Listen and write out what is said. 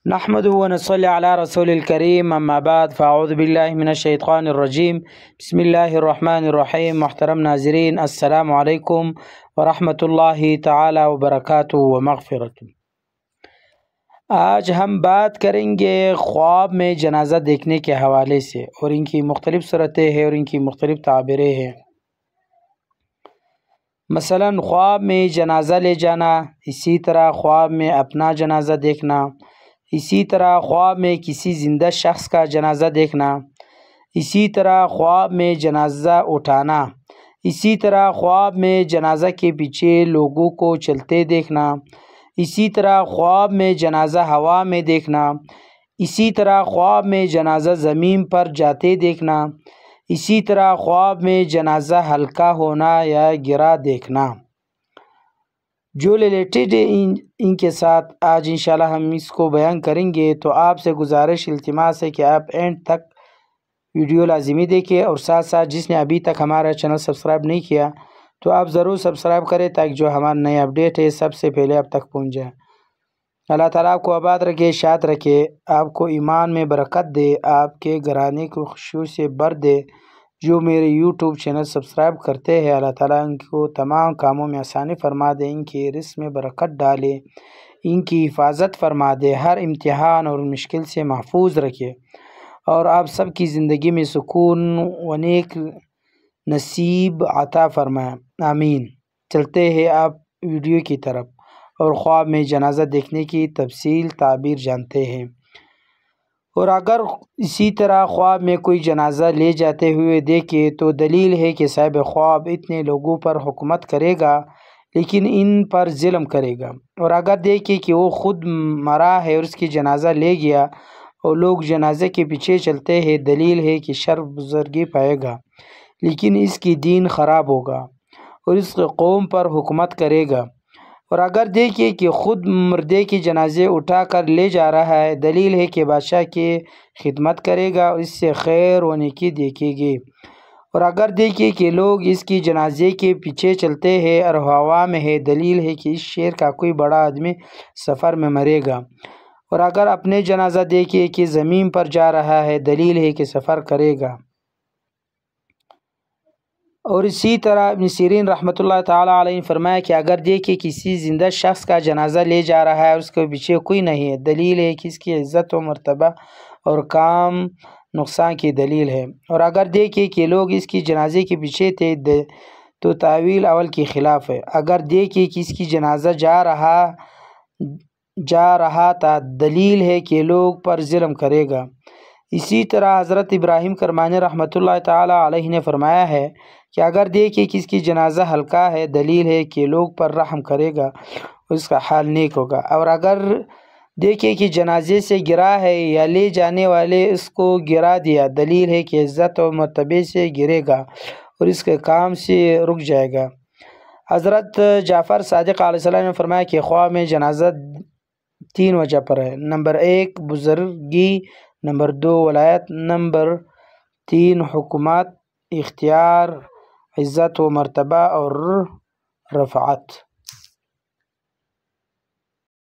نحمد و نصلی علی رسول الکریم، اما بعد فاعوذ باللہ من الشیطان الرجیم، بسم اللہ الرحمن الرحیم۔ محترم ناظرین، السلام علیکم ورحمۃ اللہ تعالی وبرکاتہ و مغفرت۔ آج ہم بات کریں گے خواب میں جنازہ دیکھنے کے حوالے سے، اور ان کی مختلف صورتیں ہیں اور ان کی مختلف تعبیریں ہیں۔ مثلا خواب میں جنازہ لے جانا، اسی طرح خواب میں اپنا جنازہ دیکھنا، اسی طرح خواب میں کسی زندہ شخص کا جنازہ دیکھنا، اسی طرح خواب میں جنازہ اٹھانا، اسی طرح خواب میں جنازہ کے پیچھے لوگوں کو چلتے دیکھنا، اسی طرح خواب میں جنازہ ہوا میں دیکھنا، اسی طرح خواب میں جنازہ زمین پر جاتے دیکھنا، اسی طرح خواب میں جنازہ ہلکا ہونا یا گرا دیکھنا۔ جو ریلیٹڈ ان کے ساتھ آج انشاءاللہ ہم اس کو بیان کریں گے، تو آپ سے گزارش التماس ہے کہ آپ اینڈ تک ویڈیو لازمی دیکھیں، اور ساتھ ساتھ جس نے ابھی تک ہمارا چینل سبسکرائب نہیں کیا تو آپ ضرور سبسکرائب کریں، تاکہ جو ہمارا نئے اپڈیٹ ہے سب سے پہلے آپ تک پہنچ جائے۔ اللہ تعالیٰ آپ کو آباد رکھے، شاد رکھے، آپ کو ایمان میں برکت دے، آپ کے گھرانے کو خوشیوں سے بھر دے۔ جو میرے یوٹیوب چینل سبسکرائب کرتے ہیں، اللہ تعالیٰ ان کو تمام کاموں میں آسانی فرما دے، ان کے رزق میں برکت ڈالے، ان کی حفاظت فرما دے، ہر امتحان اور مشکل سے محفوظ رکھے، اور آپ سب کی زندگی میں سکون و نیک نصیب عطا فرمائے، آمین۔ چلتے ہیں آپ ویڈیو کی طرف، اور خواب میں جنازہ دیکھنے کی تفصیل تعبیر جانتے ہیں۔ اور اگر اسی طرح خواب میں کوئی جنازہ لے جاتے ہوئے دیکھے تو دلیل ہے کہ صاحب خواب اتنے لوگوں پر حکومت کرے گا، لیکن ان پر ظلم کرے گا۔ اور اگر دیکھے کہ وہ خود مرا ہے اور اس کی جنازہ لے گیا اور لوگ جنازے کے پیچھے چلتے ہیں، دلیل ہے کہ شر بزرگی پائے گا، لیکن اس کی دین خراب ہوگا اور اس قوم پر حکومت کرے گا۔ اور اگر دیکھے کہ خود مردے کی جنازے اٹھا کر لے جا رہا ہے، دلیل ہے کہ بادشاہ کی خدمت کرے گا اور اس سے خیر و نیکی دیکھے گی۔ اور اگر دیکھے کہ لوگ اس کی جنازے کے پیچھے چلتے ہیں اور ہوا میں ہے، دلیل ہے کہ اس شہر کا کوئی بڑا آدمی سفر میں مرے گا۔ اور اگر اپنے جنازہ دیکھے کہ زمین پر جا رہا ہے، دلیل ہے کہ سفر کرے گا۔ اور اسی طرح ابن سیرین رحمۃ اللہ تعالیٰ علیہ نے فرمایا کہ اگر دیکھے کسی زندہ شخص کا جنازہ لے جا رہا ہے اور اس کے پیچھے کوئی نہیں ہے، دلیل ہے کہ اس کی عزت و مرتبہ اور کام نقصان کی دلیل ہے۔ اور اگر دیکھے کہ لوگ اس کی جنازے کے پیچھے تھے تو تعویل اول کے خلاف ہے۔ اگر دیکھے کہ اس کی جنازہ جا رہا تھا، دلیل ہے کہ لوگ پر ظلم کرے گا۔ اسی طرح حضرت ابراہیم کرمانی رحمۃ اللہ تعالیٰ علیہ نے فرمایا ہے کہ اگر دیکھے کہ اس کی جنازہ ہلکا ہے، دلیل ہے کہ لوگ پر رحم کرے گا اور اس کا حال نیک ہوگا۔ اور اگر دیکھے کہ جنازے سے گرا ہے یا لے جانے والے اس کو گرا دیا، دلیل ہے کہ عزت و مرتبے سے گرے گا اور اس کے کام سے رک جائے گا۔ حضرت جعفر صادق علیہ السلام نے فرمایا کہ خواب میں جنازہ 3 وجہ پر ہے: نمبر 1 بزرگی، نمبر 2 ولایت، نمبر 3 حکومت، اختیار، عزت و مرتبہ اور رفعت۔